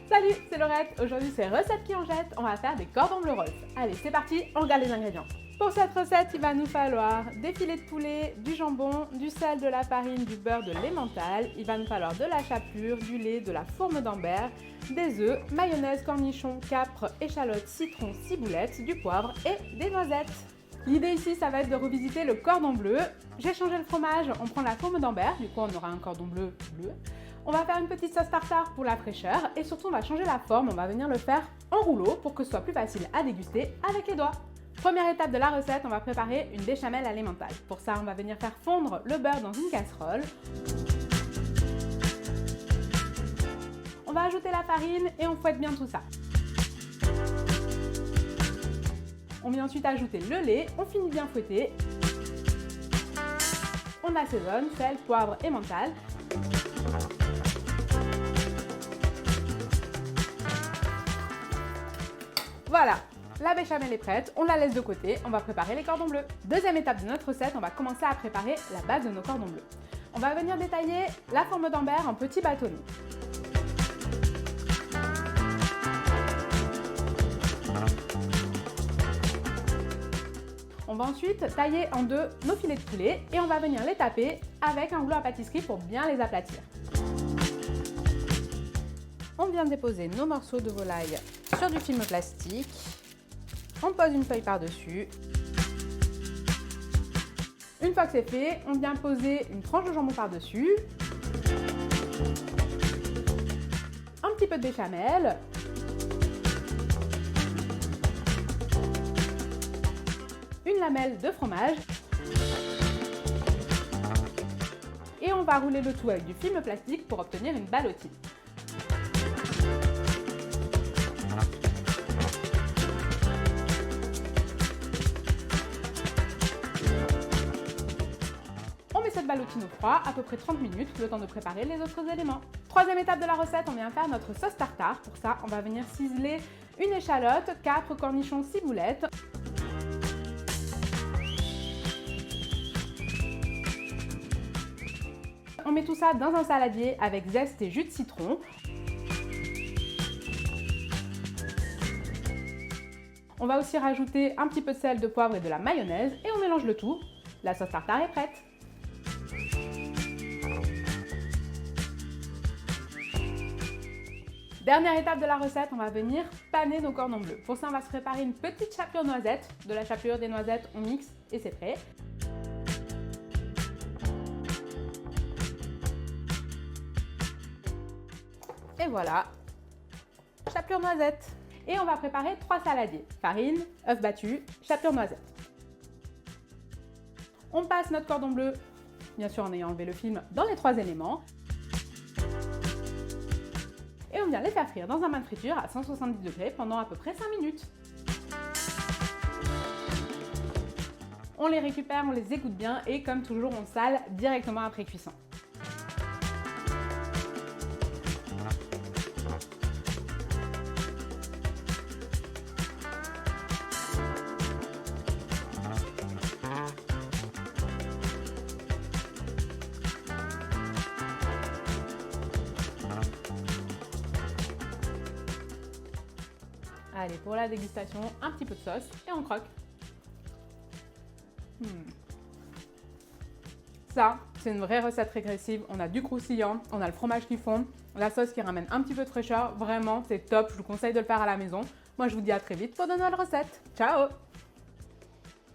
Salut, c'est Laurette. Aujourd'hui, c'est recette qui en jette. On va faire des cordons bleus roses. Allez, c'est parti, on regarde les ingrédients. Pour cette recette, il va nous falloir des filets de poulet, du jambon, du sel, de la farine, du beurre, de l'emmental. Il va nous falloir de la chapelure, du lait, de la fourme d'Ambert, des œufs, mayonnaise, cornichons, capre, échalotes, citron, ciboulette, du poivre et des noisettes. L'idée ici, ça va être de revisiter le cordon bleu. J'ai changé le fromage, on prend la fourme d'Ambert, du coup on aura un cordon bleu bleu. On va faire une petite sauce tartare pour la fraîcheur et surtout on va changer la forme, on va venir le faire en rouleau pour que ce soit plus facile à déguster avec les doigts. Première étape de la recette, on va préparer une béchamel à l'emmental. Pour ça, on va venir faire fondre le beurre dans une casserole. On va ajouter la farine et on fouette bien tout ça. On vient ensuite ajouter le lait, on finit bien fouetter. On assaisonne, sel, poivre, emmental. Voilà, la béchamel est prête, on la laisse de côté, on va préparer les cordons bleus. Deuxième étape de notre recette, on va commencer à préparer la base de nos cordons bleus. On va venir détailler la forme d'Ambert en petits bâtonnets. On va ensuite tailler en deux nos filets de poulet et on va venir les taper avec un rouleau à pâtisserie pour bien les aplatir. On vient déposer nos morceaux de volaille sur du film plastique. On pose une feuille par-dessus. Une fois que c'est fait, on vient poser une tranche de jambon par-dessus. Un petit peu de béchamel. Une lamelle de fromage. Et on va rouler le tout avec du film plastique pour obtenir une ballotine. On met cette ballotine au froid, à peu près 30 minutes, le temps de préparer les autres éléments. Troisième étape de la recette, on vient faire notre sauce tartare. Pour ça, on va venir ciseler une échalote, capre, cornichons, ciboulette. On met tout ça dans un saladier avec zeste et jus de citron. On va aussi rajouter un petit peu de sel, de poivre et de la mayonnaise et on mélange le tout. La sauce tartare est prête. Dernière étape de la recette, on va venir paner nos cordons bleus. Pour ça, on va se préparer une petite chapelure noisette. De la chapelure, des noisettes, on mixe et c'est prêt. Et voilà, chapelure noisette. Et on va préparer 3 saladiers. Farine, œufs battus, chapelure noisette. On passe notre cordon bleu, bien sûr en ayant enlevé le film, dans les 3 éléments. Et on vient les faire frire dans un bain de friture à 170 degrés pendant à peu près 5 minutes. On les récupère, on les égoutte bien et comme toujours on sale directement après cuisson. Allez, pour la dégustation, un petit peu de sauce et on croque. Ça, c'est une vraie recette régressive. On a du croustillant, on a le fromage qui fond, la sauce qui ramène un petit peu de fraîcheur. Vraiment, c'est top. Je vous conseille de le faire à la maison. Moi, je vous dis à très vite pour de nouvelles recettes. Ciao!